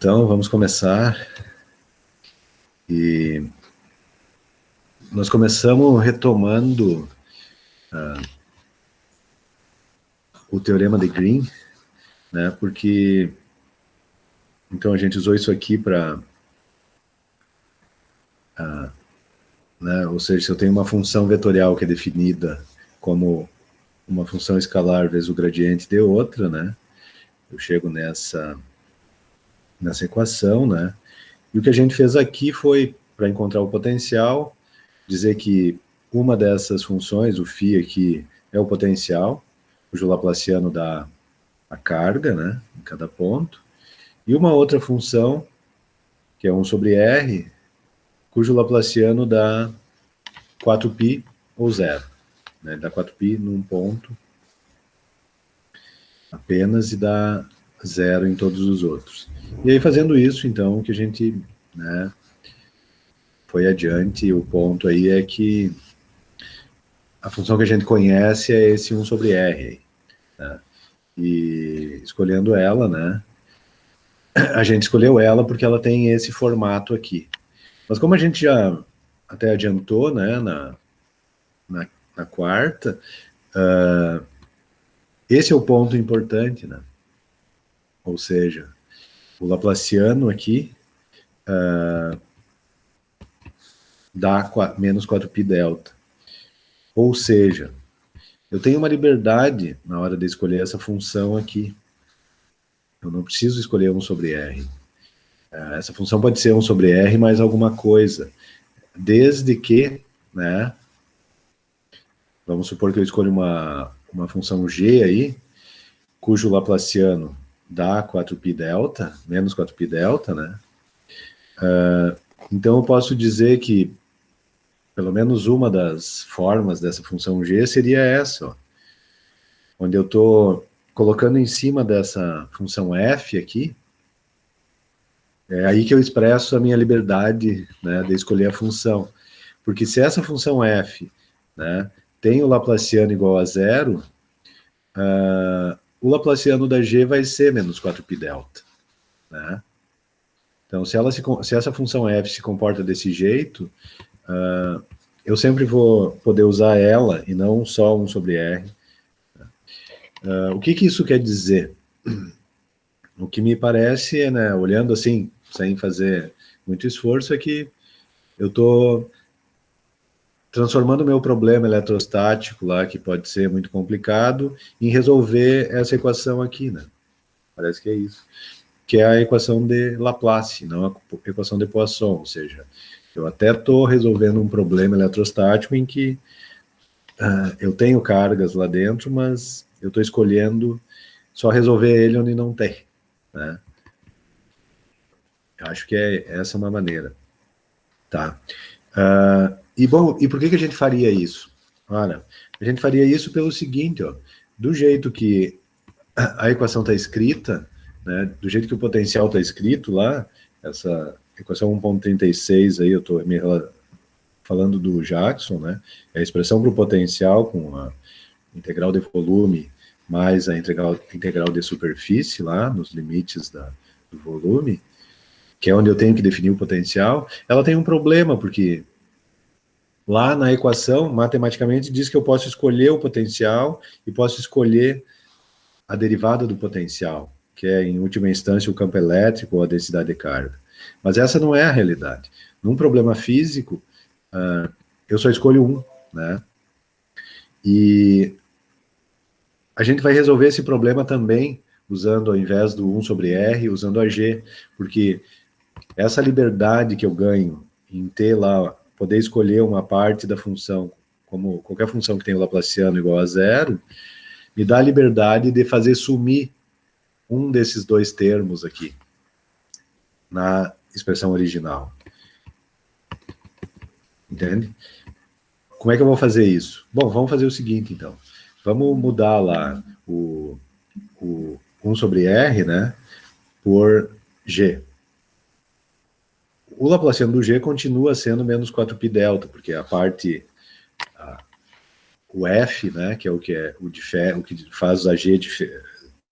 Então, vamos começar. E nós começamos retomando o teorema de Green, né? Porque então a gente usou isso aqui para, né? Ou seja, se eu tenho uma função vetorial que é definida como uma função escalar vezes o gradiente de outra, né? Eu chego nessa equação, né? E o que a gente fez aqui foi, para encontrar o potencial, dizer que uma dessas funções, o φ aqui, é o potencial, cujo laplaciano dá a carga, né, em cada ponto, e uma outra função, que é 1 sobre R, cujo laplaciano dá 4π ou zero, né, dá 4π num ponto apenas e dá zero em todos os outros. E aí, fazendo isso, então, que a gente, né, foi adiante, e o ponto aí é que a função que a gente conhece é esse 1 sobre R, né, e escolhendo ela, né, a gente escolheu ela porque ela tem esse formato aqui. Mas como a gente já até adiantou, né, na quarta, esse é o ponto importante, né? Ou seja, o laplaciano aqui dá menos 4π delta. Ou seja, eu tenho uma liberdade na hora de escolher essa função aqui. Eu não preciso escolher 1 sobre R. Essa função pode ser 1 sobre R mais alguma coisa, desde que, né, vamos supor que eu escolho uma função g aí, cujo laplaciano dá 4π delta, menos 4π delta, né? Então eu posso dizer que pelo menos uma das formas dessa função g seria essa, ó, onde eu estou colocando em cima dessa função f aqui, é aí que eu expresso a minha liberdade, né, de escolher a função. Porque se essa função f, né, tem o laplaciano igual a zero, o laplaciano da g vai ser menos 4π delta, né? Então, se essa função f se comporta desse jeito, eu sempre vou poder usar ela e não só 1 sobre R. O que isso quer dizer? O que me parece, né, olhando assim, sem fazer muito esforço, é que eu estou transformando o meu problema eletrostático lá, que pode ser muito complicado, em resolver essa equação aqui, né? Parece que é isso. Que é a equação de Laplace, não a equação de Poisson, ou seja, eu até estou resolvendo um problema eletrostático em que eu tenho cargas lá dentro, mas eu estou escolhendo só resolver ele onde não tem, né? Eu acho que essa é uma maneira, tá? E bom, e por que a gente faria isso? Olha, a gente faria isso pelo seguinte, ó, do jeito que a equação está escrita, né, do jeito que o potencial está escrito lá, essa equação 1.36 aí, eu estou falando do Jackson, né, é a expressão para o potencial com a integral de volume mais a integral de superfície lá, nos limites do volume, que é onde eu tenho que definir o potencial, ela tem um problema, porque lá na equação, matematicamente, diz que eu posso escolher o potencial e posso escolher a derivada do potencial, que é, em última instância, o campo elétrico ou a densidade de carga. Mas essa não é a realidade. Num problema físico, eu só escolho um, né? E a gente vai resolver esse problema também usando, ao invés do 1 sobre R, usando a G, porque essa liberdade que eu ganho em ter lá, poder escolher uma parte da função, como qualquer função que tem o Laplaciano igual a zero, me dá a liberdade de fazer sumir um desses dois termos aqui, na expressão original. Entende? Como é que eu vou fazer isso? Bom, vamos fazer o seguinte, então. Vamos mudar lá o 1 sobre R, né, por G. O Laplaciano do G continua sendo menos 4π delta, porque a parte, o F, né, que é o que faz a G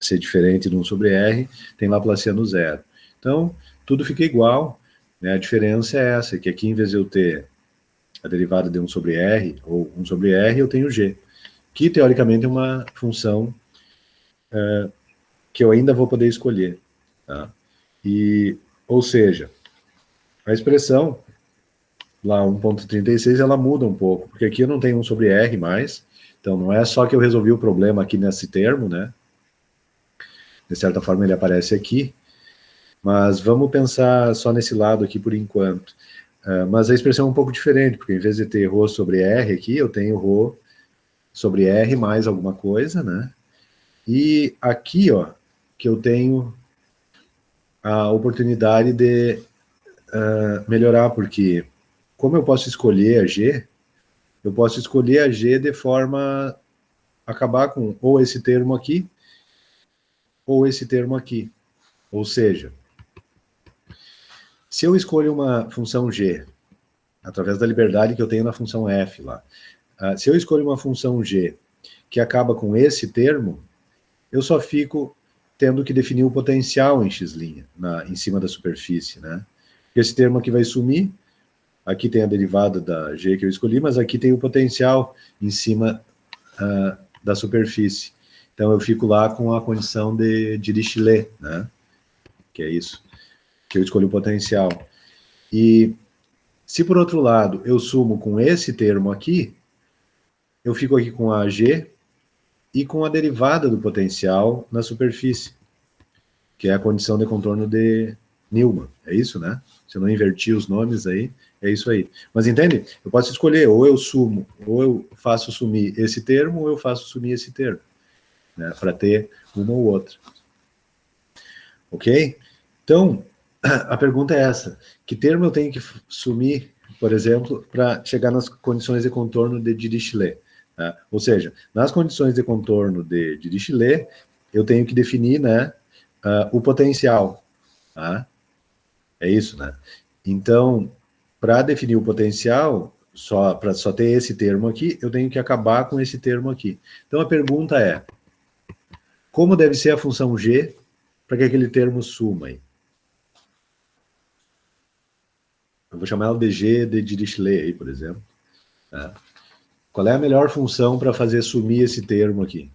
ser diferente de 1 sobre R, tem Laplaciano zero. Então, tudo fica igual, né? A diferença é essa, que aqui em vez de eu ter a derivada de 1 sobre R, ou 1 sobre R, eu tenho G, que teoricamente é uma função que eu ainda vou poder escolher, tá? Ou seja, a expressão lá 1.36 ela muda um pouco, porque aqui eu não tenho 1 sobre R mais, então não é só que eu resolvi o problema aqui nesse termo, né? De certa forma ele aparece aqui, mas vamos pensar só nesse lado aqui por enquanto. Mas a expressão é um pouco diferente, porque em vez de ter ρ sobre R aqui, eu tenho ρ sobre R mais alguma coisa, né? E aqui, ó, que eu tenho a oportunidade de melhorar, porque como eu posso escolher a G, eu posso escolher a G de forma a acabar com ou esse termo aqui, ou esse termo aqui. Ou seja, se eu escolho uma função G, através da liberdade que eu tenho na função f lá, se eu escolho uma função G que acaba com esse termo, eu só fico tendo que definir o potencial em x', em cima da superfície, né? Esse termo aqui vai sumir, aqui tem a derivada da G que eu escolhi, mas aqui tem o potencial em cima da superfície. Então eu fico lá com a condição de Dirichlet, né? Que é isso, que eu escolhi o potencial. E se por outro lado eu sumo com esse termo aqui, eu fico aqui com a G e com a derivada do potencial na superfície, que é a condição de contorno de Newman. É isso, né? Se eu não invertir os nomes aí, é isso aí. Mas entende? Eu posso escolher, ou eu sumo, ou eu faço sumir esse termo, ou eu faço sumir esse termo, né? Para ter uma ou outra. Ok? Então, a pergunta é essa. Que termo eu tenho que sumir, por exemplo, para chegar nas condições de contorno de Dirichlet? Tá? Ou seja, nas condições de contorno de Dirichlet, eu tenho que definir, né, o potencial. Tá? É isso, né? Então, para definir o potencial, para só ter esse termo aqui, eu tenho que acabar com esse termo aqui. Então, a pergunta é, como deve ser a função G para que aquele termo suma aí? Eu vou chamar ela de G de Dirichlet aí, por exemplo. Tá? Qual é a melhor função para fazer sumir esse termo aqui?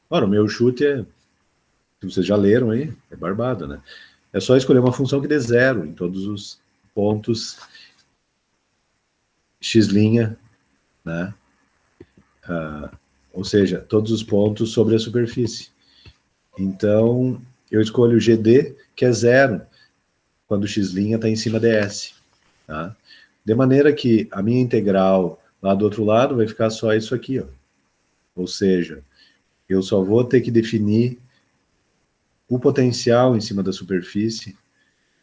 Ora, o meu chute é, se vocês já leram aí, é barbada, né? É só escolher uma função que dê zero em todos os pontos x', né? Ou seja, todos os pontos sobre a superfície. Então, eu escolho GD, que é zero, quando x' está em cima de S. Tá? De maneira que a minha integral lá do outro lado vai ficar só isso aqui, ó. Ou seja, eu só vou ter que definir o potencial em cima da superfície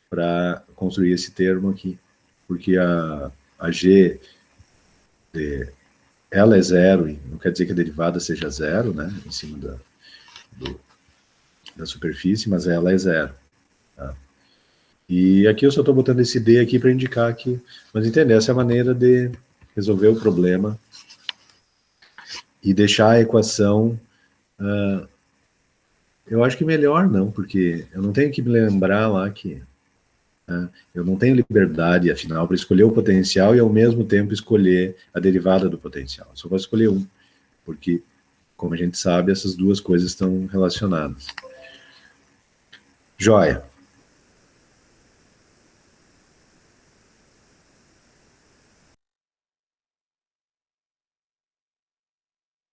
para construir esse termo aqui. Porque a G, ela é zero, e não quer dizer que a derivada seja zero, né, em cima da superfície, mas ela é zero. Tá? E aqui eu só estou botando esse D aqui para indicar que... Mas entender, essa é a maneira de resolver o problema e deixar a equação... eu acho que melhor não, porque eu não tenho que me lembrar lá que... eu não tenho liberdade, afinal, para escolher o potencial e, ao mesmo tempo, escolher a derivada do potencial. Só vou escolher um, porque, como a gente sabe, essas duas coisas estão relacionadas. Joia.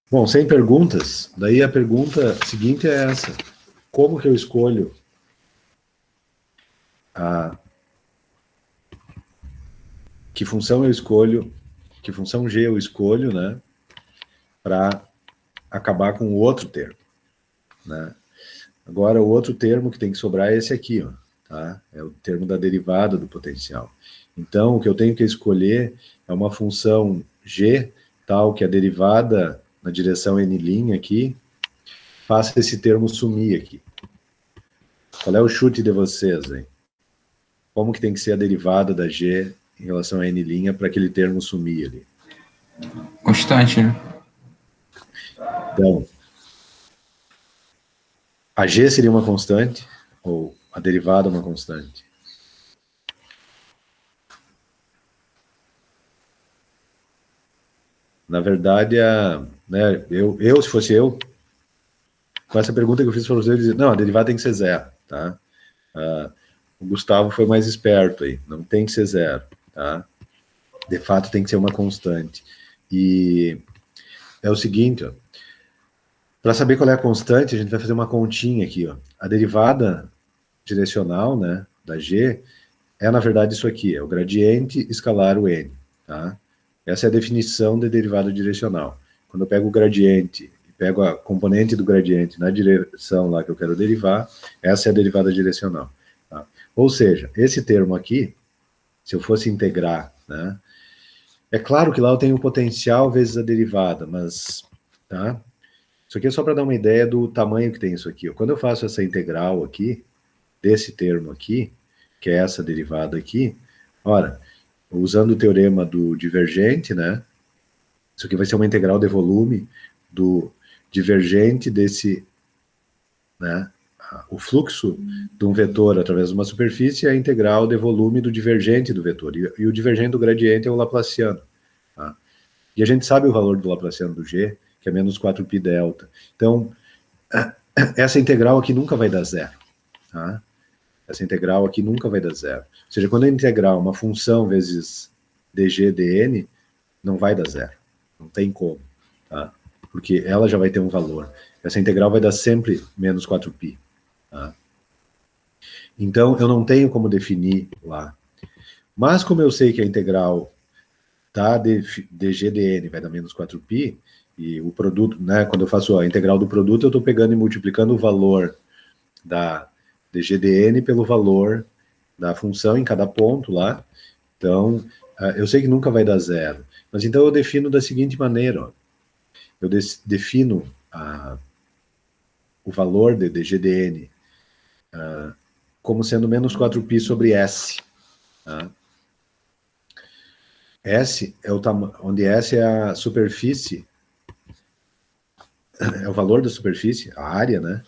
Bom, sem perguntas, daí a pergunta seguinte é essa. Como que eu escolho que função eu escolho, que função G eu escolho, né, para acabar com o outro termo, né? Agora, o outro termo que tem que sobrar é esse aqui, ó, tá? É o termo da derivada do potencial. Então, o que eu tenho que escolher é uma função G, tal que a derivada na direção n' aqui, faça esse termo sumir aqui. Qual é o chute de vocês, hein? Como que tem que ser a derivada da G em relação a n' para aquele termo sumir ali? Constante, né? Então, a G seria uma constante, ou a derivada é uma constante? Na verdade, né, se fosse eu, com essa pergunta que eu fiz para você, eu dizia, não, a derivada tem que ser zero, tá? O Gustavo foi mais esperto aí, não tem que ser zero, tá? De fato, tem que ser uma constante. E é o seguinte, ó, para saber qual é a constante, a gente vai fazer uma continha aqui, ó. A derivada direcional, né, da G, é, na verdade, isso aqui, é o gradiente escalar o n, tá? Essa é a definição de derivada direcional. Quando eu pego o gradiente e pego a componente do gradiente na direção lá que eu quero derivar, essa é a derivada direcional. Tá? Ou seja, esse termo aqui, se eu fosse integrar, né? É claro que lá eu tenho o potencial vezes a derivada, mas, tá? Isso aqui é só para dar uma ideia do tamanho que tem isso aqui. Quando eu faço essa integral aqui, desse termo aqui, que é essa derivada aqui, ora, usando o teorema do divergente, né? Isso aqui vai ser uma integral de volume do divergente desse, né? O fluxo de um vetor através de uma superfície é a integral de volume do divergente do vetor. E o divergente do gradiente é o laplaciano. Tá? E a gente sabe o valor do laplaciano do G, que é menos 4π delta. Então, essa integral aqui nunca vai dar zero. Tá? Essa integral aqui nunca vai dar zero. Ou seja, quando eu integrar uma função vezes dg dn, não vai dar zero. Não tem como. Tá? Porque ela já vai ter um valor. Essa integral vai dar sempre menos 4π. Tá? Então, eu não tenho como definir lá. Mas como eu sei que a integral tá, dg dn vai dar menos 4π, e o produto, né, quando eu faço a integral do produto, eu estou pegando e multiplicando o valor da dg dn pelo valor da função em cada ponto lá. Então, eu sei que nunca vai dar zero. Mas então eu defino da seguinte maneira, ó. Eu defino o valor de dg dn como sendo menos 4π sobre S. Tá? S é o tamanho, onde S é a superfície, é o valor da superfície, a área, né?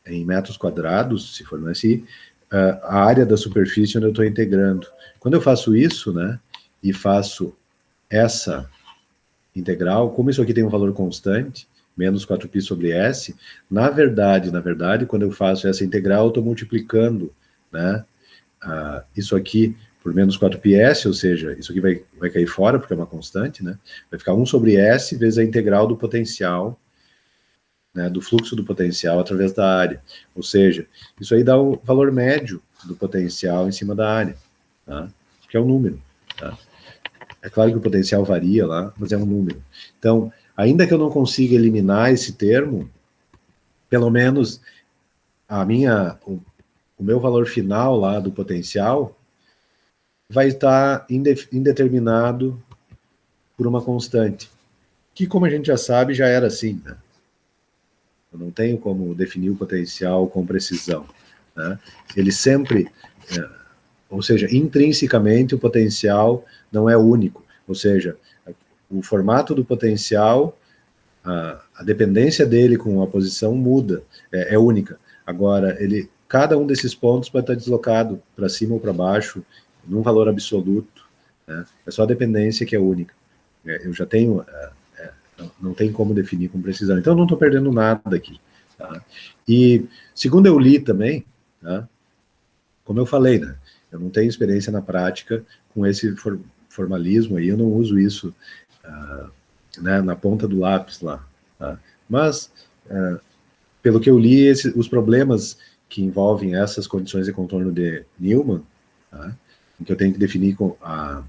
Em metros quadrados, se for no SI, a área da superfície onde eu estou integrando. Quando eu faço isso, né? E faço essa integral, como isso aqui tem um valor constante, menos 4π sobre S, na verdade, quando eu faço essa integral, eu estou multiplicando, né? Isso aqui por menos 4πs, ou seja, isso aqui vai cair fora, porque é uma constante, né? Vai ficar 1 sobre S vezes a integral do potencial, né, do fluxo do potencial através da área. Ou seja, isso aí dá o valor médio do potencial em cima da área, tá? Que é um número, tá? É claro que o potencial varia lá, mas é um número. Então, ainda que eu não consiga eliminar esse termo, pelo menos o meu valor final lá do potencial vai estar indeterminado por uma constante, que, como a gente já sabe, já era assim, né? Eu não tenho como definir o potencial com precisão, né? Ele sempre, ou seja, intrinsecamente o potencial não é único, ou seja, o formato do potencial, a dependência dele com a posição muda, é única. Agora, cada um desses pontos pode estar deslocado para cima ou para baixo, num valor absoluto, né? É só a dependência que é única. Eu já tenho, não tem como definir com precisão. Então, eu não estou perdendo nada aqui. Tá? E, segundo eu li também, tá? Como eu falei, né? Eu não tenho experiência na prática com esse formalismo aí, eu não uso isso né, na ponta do lápis lá. Tá? Mas, pelo que eu li, os problemas que envolvem essas condições de contorno de Newman, tá? Em que eu tenho que definir a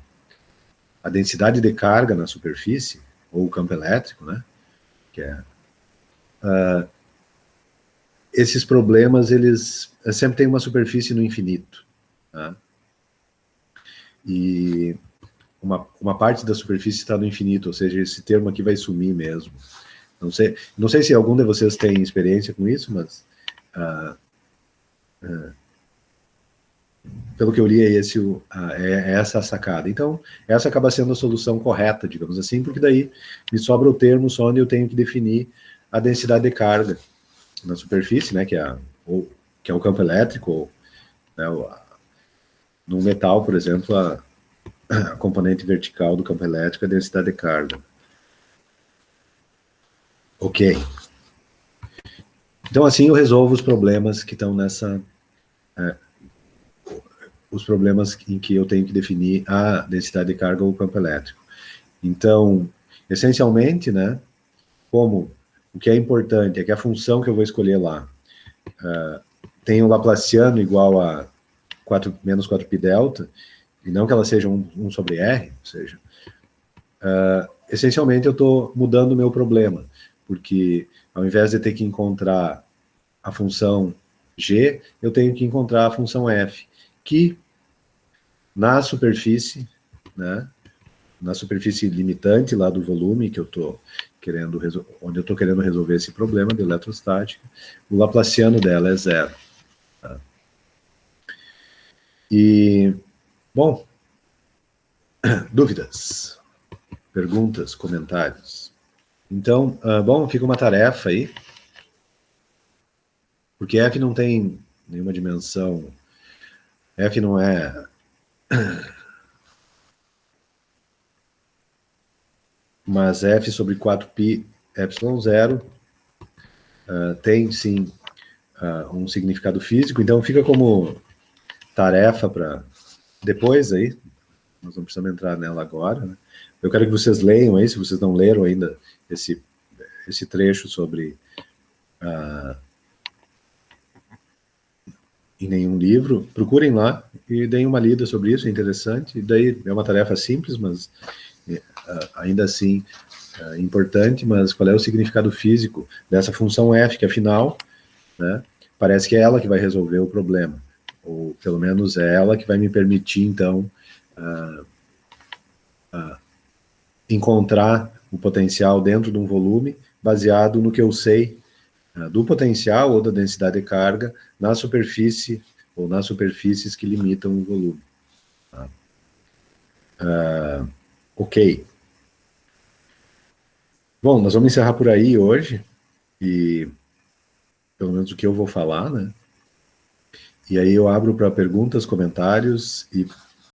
densidade de carga na superfície, ou o campo elétrico, né? Que esses problemas, eles sempre têm uma superfície no infinito. Tá? E uma parte da superfície está no infinito, ou seja, esse termo aqui vai sumir mesmo. Não sei se algum de vocês tem experiência com isso, mas pelo que eu li, é essa a sacada. Então, essa acaba sendo a solução correta, digamos assim, porque daí me sobra o termo só onde eu tenho que definir a densidade de carga na superfície, né, que é o campo elétrico, né? No metal, por exemplo, a componente vertical do campo elétrico é a densidade de carga. Ok. Então, assim, eu resolvo os problemas que estão nessa... os problemas em que eu tenho que definir a densidade de carga ou o campo elétrico. Então, essencialmente, né, como o que é importante é que a função que eu vou escolher lá tem um Laplaciano igual a menos 4π delta, e não que ela seja 1 sobre R, ou seja, essencialmente eu estou mudando o meu problema, porque ao invés de ter que encontrar a função G, eu tenho que encontrar a função F, que na superfície, né, na superfície limitante lá do volume que eu estou querendo onde eu estou querendo resolver esse problema de eletrostática, o Laplaciano dela é 0. Tá? E, bom, dúvidas, perguntas, comentários? Então, bom, fica uma tarefa aí, porque F não tem nenhuma dimensão, F não é... mas F sobre 4π epsilon 0 tem, sim, um significado físico, então fica como tarefa para depois aí, nós não precisamos entrar nela agora, né? Eu quero que vocês leiam aí, se vocês não leram ainda esse trecho sobre em nenhum livro, procurem lá e deem uma lida sobre isso, é interessante, e daí é uma tarefa simples, mas ainda assim importante, mas qual é o significado físico dessa função f, que afinal, né, parece que é ela que vai resolver o problema, ou pelo menos é ela que vai me permitir, então, encontrar o potencial dentro de um volume, baseado no que eu sei do potencial ou da densidade de carga na superfície, ou nas superfícies que limitam o volume. Tá? Ok. Bom, nós vamos encerrar por aí hoje, e pelo menos o que eu vou falar, né? E aí eu abro para perguntas, comentários e